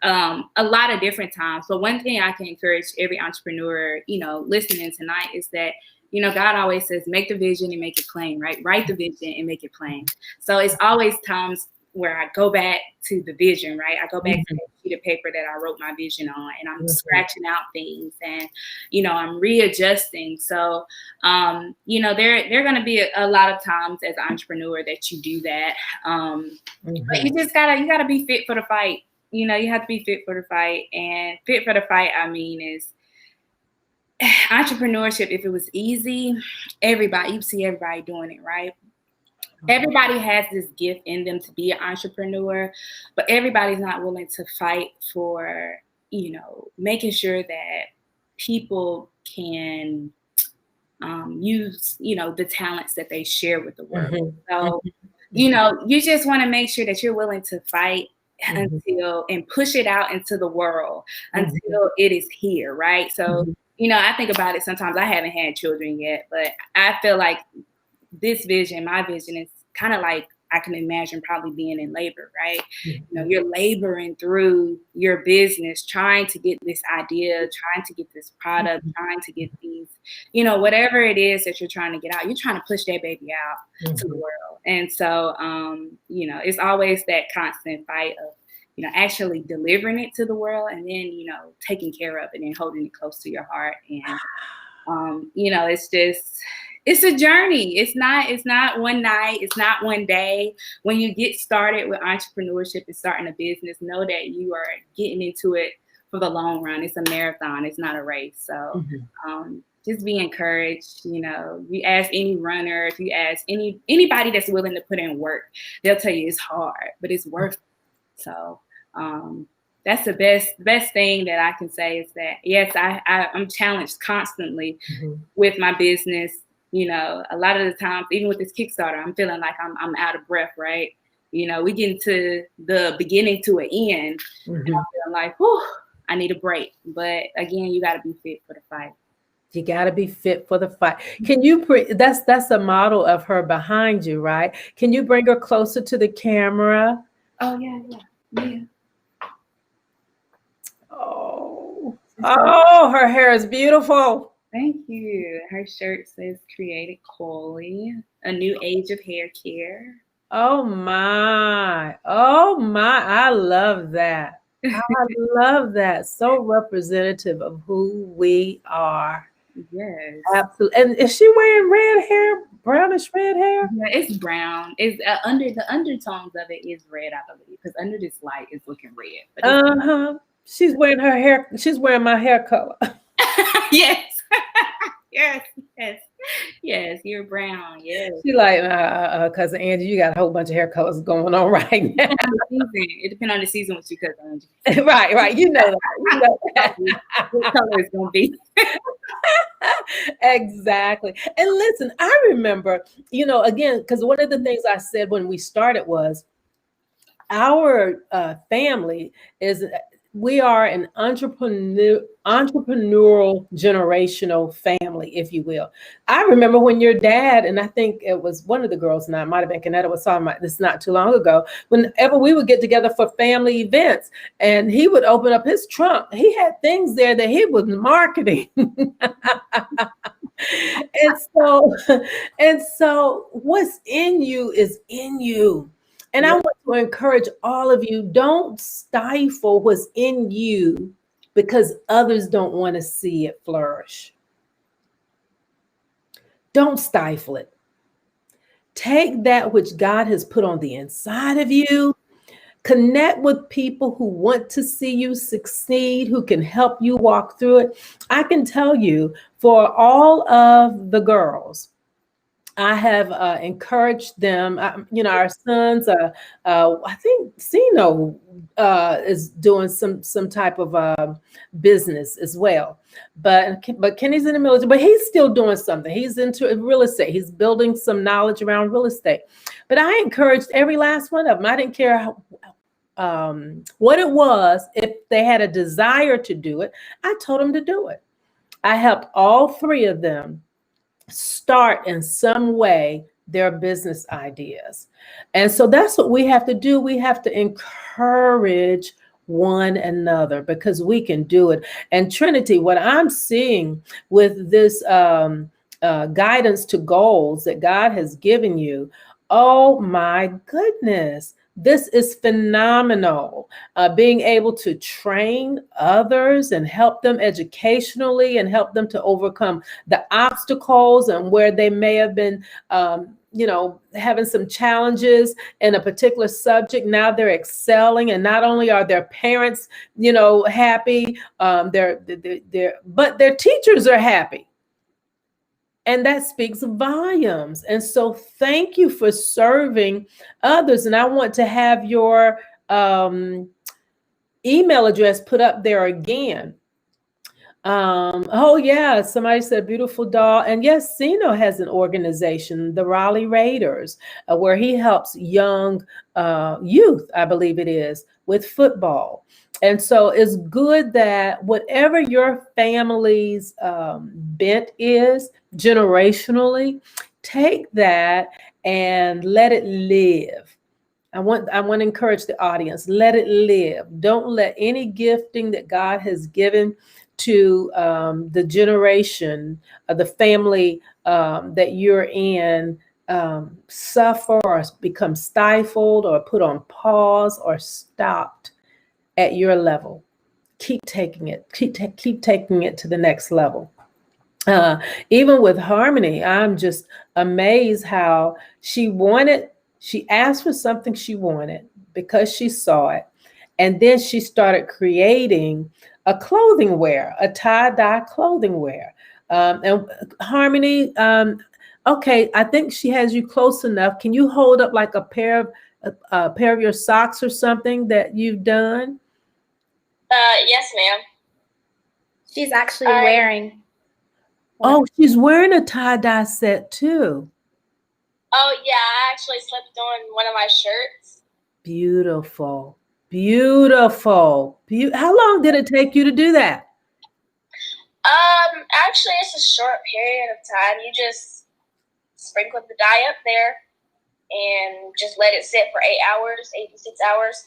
a lot of different times. But one thing I can encourage every entrepreneur, listening tonight, is that, God always says, make the vision and make it plain, right? Write the vision and make it plain. So it's always times where I go back to the vision, right? I go back to the sheet of paper that I wrote my vision on, and I'm scratching out things, and, I'm readjusting. So, there are going to be a lot of times as an entrepreneur that you do that. But you just gotta be fit for the fight. You have to be fit for the fight. And fit for the fight, I mean, is entrepreneurship. If it was easy, you'd see everybody doing it, right? Everybody has this gift in them to be an entrepreneur, but everybody's not willing to fight for, making sure that people can use, the talents that they share with the world. So, you just want to make sure that you're willing to fight and push it out into the world until it is here, right? So you know, I think about it sometimes. I haven't had children yet, but I feel like this vision, my vision, is kind of like I can imagine probably being in labor, right? You know, you're laboring through your business, trying to get this idea, trying to get this product, trying to get these, you know, whatever it is that you're trying to get out, you're trying to push that baby out to the world. And so, you know, it's always that constant fight of, you know, actually delivering it to the world, and then, you know, taking care of it and holding it close to your heart. And, you know, it's a journey. It's not one night. It's not one day. When you get started with entrepreneurship and starting a business, know that you are getting into it for the long run. It's a marathon. It's not a race. So just be encouraged. You know, you ask any runner, if you ask anybody that's willing to put in work, they'll tell you it's hard, but it's worth it. So that's the best thing that I can say is that, yes, I'm challenged constantly with my business. You know, a lot of the times, even with this Kickstarter, I'm feeling like I'm out of breath, right? You know, we get into the beginning to an end, and I'm feeling like, whew, I need a break. But again, you got to be fit for the fight. You got to be fit for the fight. Can you that's a model of her behind you, right? Can you bring her closer to the camera? Oh, yeah. Oh, her hair is beautiful. Thank you. Her shirt says "Created Coolly," a new age of hair care. Oh my, I love that. I love that. So representative of who we are. Yes, absolutely. And is she wearing red hair, brownish red hair? Yeah, it's brown. It's under the undertones of it is red, I believe, because under this light it's looking red. But she's wearing her hair. She's wearing my hair color. Yes. Yes, you're brown. Yes. She like, cousin Angie, you got a whole bunch of hair colors going on right now. It depends on the season with you, cousin Angie. Right. You know that. What color it's gonna be. Exactly. And listen, I remember, you know, again, because one of the things I said when we started was our family is, we are an entrepreneurial generational family, if you will. I remember when your dad, and I think it was one of the girls, and I might have been Canetta, was talking about this not too long ago, whenever we would get together for family events and he would open up his trunk, he had things there that he was marketing. and so what's in you is in you. And I want to encourage all of you, don't stifle what's in you because others don't want to see it flourish. Don't stifle it. Take that which God has put on the inside of you. Connect with people who want to see you succeed, who can help you walk through it. I can tell you, for all of the girls, I have encouraged them. You know, our sons, I think Sino is doing some type of business as well. But Kenny's in the military, but he's still doing something. He's into real estate. He's building some knowledge around real estate. But I encouraged every last one of them. I didn't care what it was. If they had a desire to do it, I told them to do it. I helped all three of them start in some way their business ideas. And so that's what we have to do. We have to encourage one another because we can do it. And Trinity, what I'm seeing with this guidance to goals that God has given you, oh my goodness, this is phenomenal. Being able to train others and help them educationally and help them to overcome the obstacles and where they may have been, having some challenges in a particular subject. Now they're excelling, and not only are their parents, happy, but their teachers are happy. And that speaks volumes. And so thank you for serving others. And I want to have your email address put up there again. Oh yeah, somebody said beautiful doll. And yes, Sino has an organization, the Raleigh Raiders, where he helps young youth, I believe it is, with football. And so it's good that whatever your family's bent is generationally, take that and let it live. I want to encourage the audience, let it live. Don't let any gifting that God has given to the generation of the family that you're in suffer or become stifled or put on pause or stopped at your level. Keep taking it. Keep taking it to the next level. Uh, Even with Harmony, I'm just amazed how she asked for something she wanted because she saw it. And then she started creating a clothing wear, a tie-dye clothing wear. And Harmony, okay, I think she has you close enough. Can you hold up like a pair of your socks or something that you've done? Yes, ma'am. She's actually wearing. Oh, she's wearing a tie-dye set too. Oh, yeah, I actually slipped on one of my shirts. Beautiful. Beautiful. How long did it take you to do that? Actually, it's a short period of time. You just sprinkle the dye up there and just let it sit for 8 hours, 8 to 6 hours.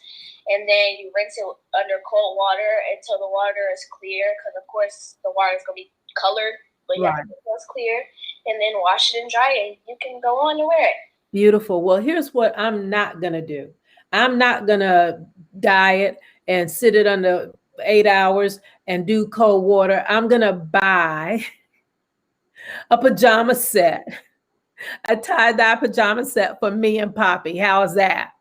And then you rinse it under cold water until the water is clear. Because, of course, the water is going to be colored, but you have to make it clear. And then wash it and dry it. You can go on and wear it. Beautiful. Well, here's what I'm not going to do. I'm not going to dye it and sit it under 8 hours and do cold water. I'm going to buy a pajama set, a tie-dye pajama set for me and Poppy. How is that?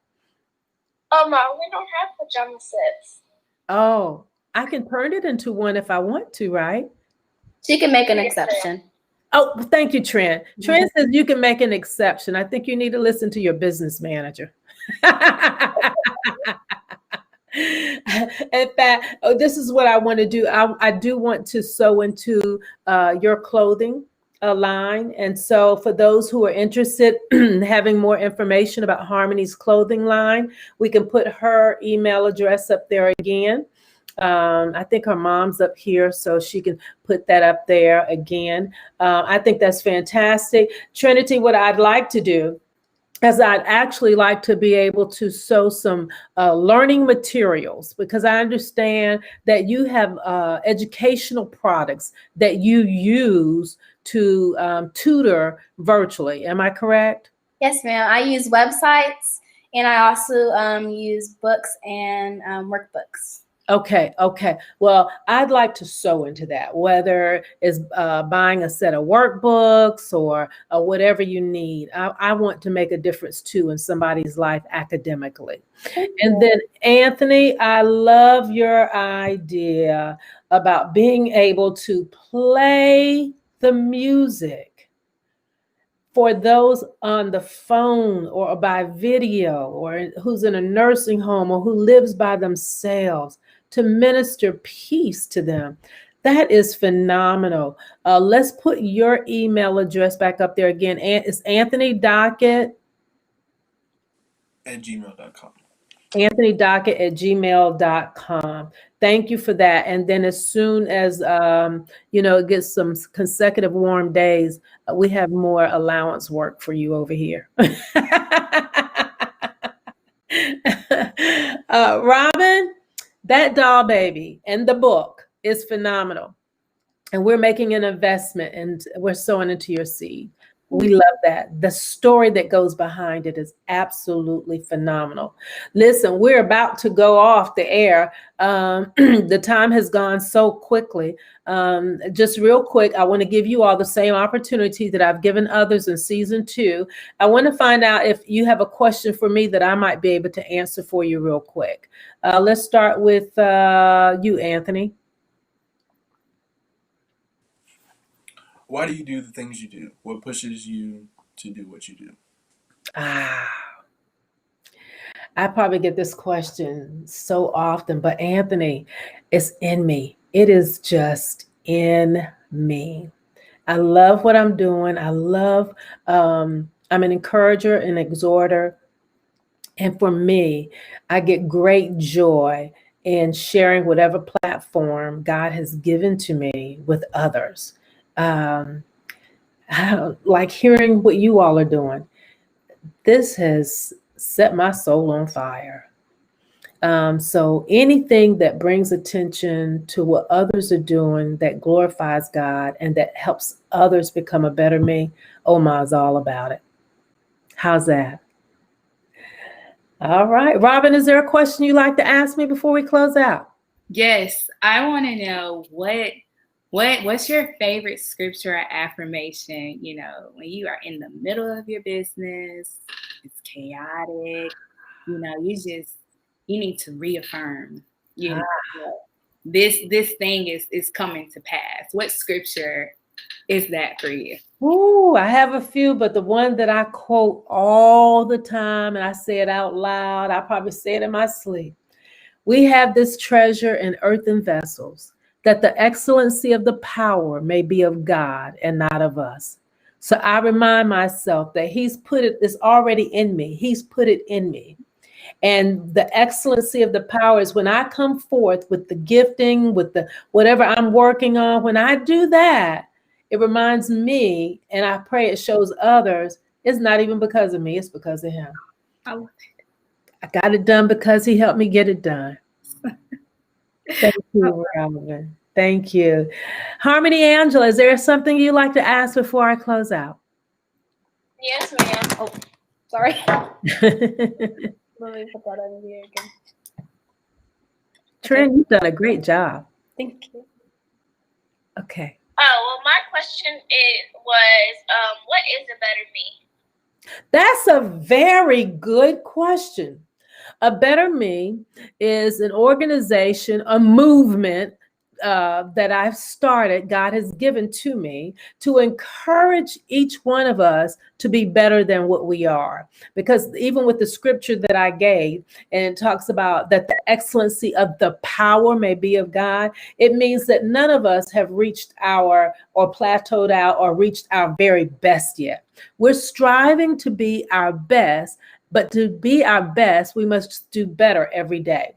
Oh, Mom, we don't have pajama sets. Oh, I can turn it into one if I want to, right? She can make an exception. Oh, thank you, Trent. Trent says you can make an exception. I think you need to listen to your business manager. In fact, this is what I want to do. I do want to sew into your clothing line. And so for those who are interested in having more information about Harmony's clothing line, we can put her email address up there again. I think her mom's up here, so she can put that up there again. I think that's fantastic. Trinity, what I'd like to do is I'd actually like to be able to sew some learning materials, because I understand that you have educational products that you use to tutor virtually. Am I correct? Yes, ma'am. I use websites, and I also use books and workbooks. Okay. Well, I'd like to sew into that, whether it's buying a set of workbooks or whatever you need. I want to make a difference too in somebody's life academically. And then, Anthony, I love your idea about being able to play the music for those on the phone or by video, or who's in a nursing home or who lives by themselves, to minister peace to them. That is phenomenal. Let's put your email address back up there again. It's Anthony Dockett at gmail.com. Anthony Dockett at gmail.com. Thank you for that. And then as soon as, it gets some consecutive warm days, we have more allowance work for you over here. Robin, that doll baby and the book is phenomenal. And we're making an investment and we're sowing into your seed. We love that. The story that goes behind it is absolutely phenomenal. Listen, we're about to go off the air. The time has gone so quickly. Just real quick, I want to give you all the same opportunity that I've given others in season 2. I want to find out if you have a question for me that I might be able to answer for you real quick. Let's start with you, Anthony. Why do you do the things you do? What pushes you to do what you do? I probably get this question so often, but Anthony, it's in me. It is just in me. I love what I'm doing. I love, I'm an encourager and exhorter. And for me, I get great joy in sharing whatever platform God has given to me with others. Um, like hearing what you all are doing. This has set my soul on fire. So anything that brings attention to what others are doing that glorifies God and that helps others become a better me, Oma is all about it. How's that? All right. Robin, is there a question you'd like to ask me before we close out? Yes, I want to know what's your favorite scripture or affirmation, when you are in the middle of your business, it's chaotic, you need to reaffirm, this thing is coming to pass. What scripture is that for you? Ooh, I have a few, but the one that I quote all the time and I say it out loud, I probably say it in my sleep. We have this treasure in earthen vessels, that the excellency of the power may be of God and not of us. So I remind myself that He's put it's already in me. He's put it in me. And the excellency of the power is when I come forth with the gifting, with the whatever I'm working on, when I do that, it reminds me, and I pray it shows others, it's not even because of me, it's because of Him. Oh. I got it done because He helped me get it done. Thank you, Robin. Thank you. Harmony Angela, is there something you'd like to ask before I close out? Yes, ma'am. Oh, sorry. Let me put that over here again. Trin, you've done a great job. Thank you. Okay. Oh, well, my question was, what is a better me? That's a very good question. A Better Me is an organization, a movement that I've started, God has given to me to encourage each one of us to be better than what we are. Because even with the scripture that I gave, and it talks about that the excellency of the power may be of God, it means that none of us have reached or plateaued out or reached our very best yet. We're striving to be our best, but to be our best, we must do better every day.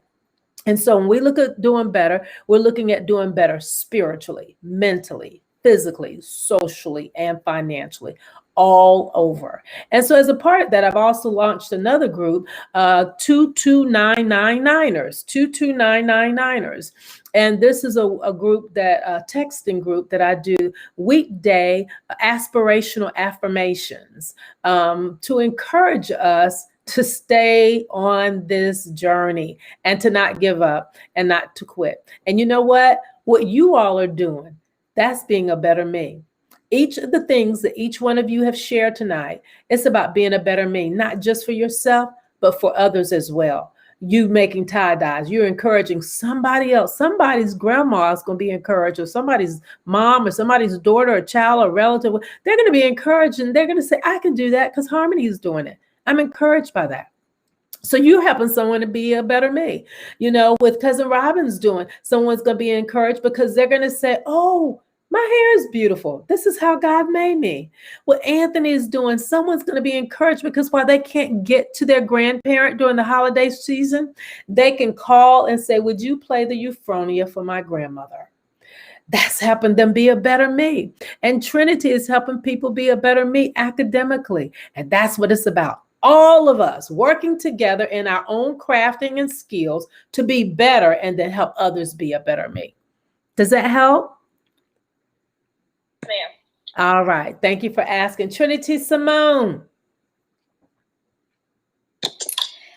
And so when we look at doing better, we're looking at doing better spiritually, mentally, physically, socially, and financially, all over. And so as a part of that, I've also launched another group, 22999ers, 22999ers. And this is a group a texting group that I do weekday aspirational affirmations to encourage us to stay on this journey and to not give up and not to quit. And you know what? What you all are doing, that's being a better me. Each of the things that each one of you have shared tonight, it's about being a better me, not just for yourself, but for others as well. You making tie-dyes, you're encouraging somebody else. Somebody's grandma is going to be encouraged, or somebody's mom, or somebody's daughter, or child, or relative. They're going to be encouraged, and they're going to say, I can do that because Harmony is doing it. I'm encouraged by that. So you helping someone to be a better me. With Cousin Robin's doing, someone's going to be encouraged because they're going to say, oh, my hair is beautiful. This is how God made me. What Anthony is doing, someone's going to be encouraged because while they can't get to their grandparent during the holiday season, they can call and say, would you play the Euphonia for my grandmother? That's helping them be a better me. And Trinity is helping people be a better me academically. And that's what it's about. All of us working together in our own crafting and skills to be better and then help others be a better me. Does that help? Ma'am. All right. Thank you for asking. Trinity Simone.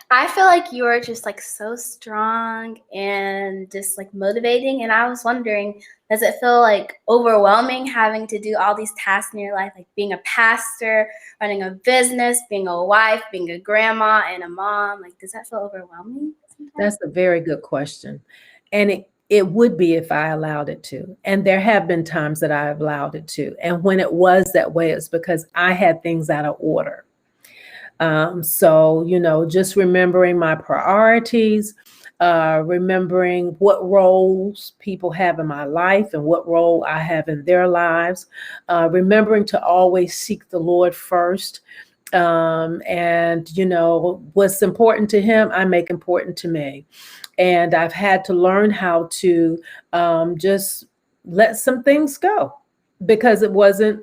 I feel like you are just like so strong and just like motivating. And I was wondering, does it feel like overwhelming having to do all these tasks in your life, like being a pastor, running a business, being a wife, being a grandma and a mom? Like, does that feel overwhelming sometimes? That's a very good question. And it would be if I allowed it to. And there have been times that I have allowed it to. And when it was that way, it's because I had things out of order. So, just remembering my priorities, remembering what roles people have in my life and what role I have in their lives, remembering to always seek the Lord first. And, what's important to him, I make important to me. And I've had to learn how to just let some things go because it wasn't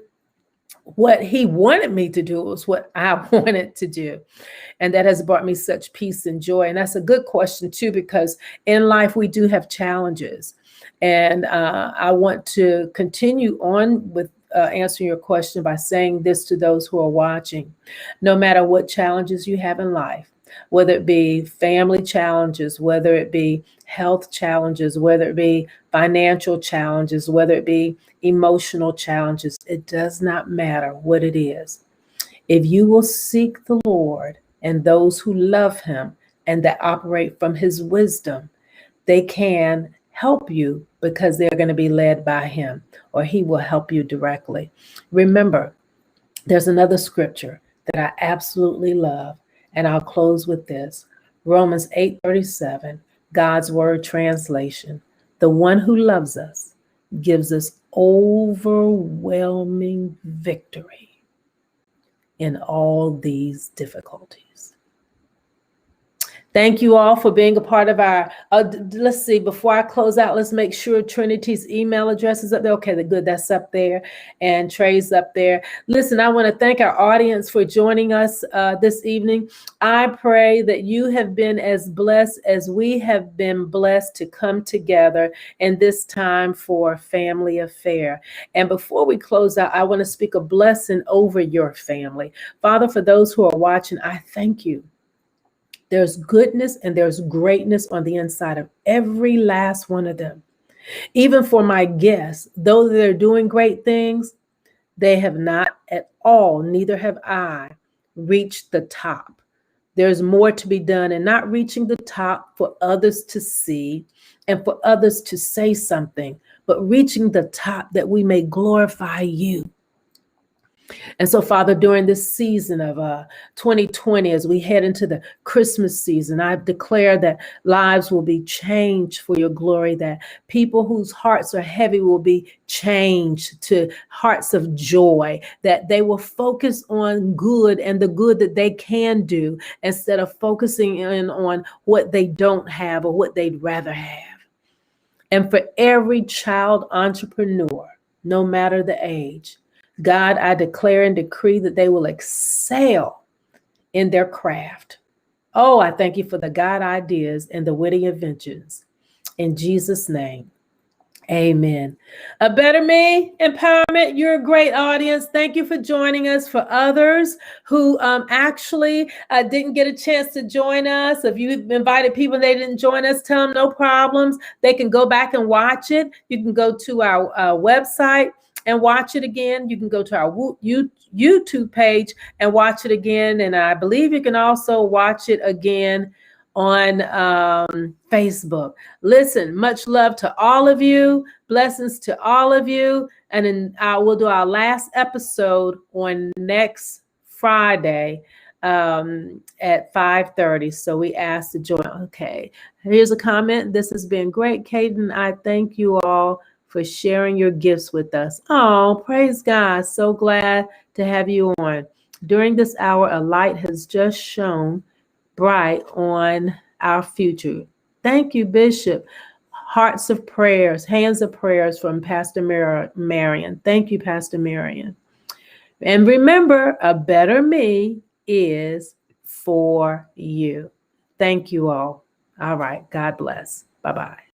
what he wanted me to do. It was what I wanted to do. And that has brought me such peace and joy. And that's a good question too, because in life we do have challenges. And I want to continue on with answering your question by saying this to those who are watching. No matter what challenges you have in life, whether it be family challenges, whether it be health challenges, whether it be financial challenges, whether it be emotional challenges, it does not matter what it is. If you will seek the Lord and those who love him and that operate from his wisdom, they can help you because they're going to be led by him, or he will help you directly. Remember, there's another scripture that I absolutely love, and I'll close with this. Romans 8:37, God's word translation. The one who loves us gives us overwhelming victory in all these difficulties. Thank you all for being a part of our, let's see, before I close out, let's make sure Trinity's email address is up there. Okay, good, that's up there. And Trey's up there. Listen, I want to thank our audience for joining us this evening. I pray that you have been as blessed as we have been blessed to come together in this time for Family Affair. And before we close out, I want to speak a blessing over your family. Father, for those who are watching, I thank you. There's goodness and there's greatness on the inside of every last one of them. Even for my guests, though they're doing great things, they have not at all, neither have I, reached the top. There's more to be done, and not reaching the top for others to see and for others to say something, but reaching the top that we may glorify you. And so, Father, during this season of 2020, as we head into the Christmas season, I declare that lives will be changed for your glory, that people whose hearts are heavy will be changed to hearts of joy, that they will focus on good and the good that they can do instead of focusing in on what they don't have or what they'd rather have. And for every child entrepreneur, no matter the age, God, I declare and decree that they will excel in their craft. Oh, I thank you for the God ideas and the witty inventions. In Jesus' name, amen. A Better Me Empowerment, you're a great audience. Thank you for joining us. For others who actually didn't get a chance to join us, if you've invited people and they didn't join us, tell them no problems. They can go back and watch it. You can go to our website and watch it again. You can go to our YouTube page and watch it again. And I believe you can also watch it again on Facebook. Listen, much love to all of you. Blessings to all of you. And then we'll do our last episode on next Friday at 5:30. So we ask to join. Okay, here's a comment. This has been great, Caden. I thank you all for sharing your gifts with us. Oh, praise God. So glad to have you on. During this hour, a light has just shone bright on our future. Thank you, Bishop. Hearts of prayers, hands of prayers from Pastor Marion. Thank you, Pastor Marion. And remember, a better me is for you. Thank you all. All right. God bless. Bye-bye.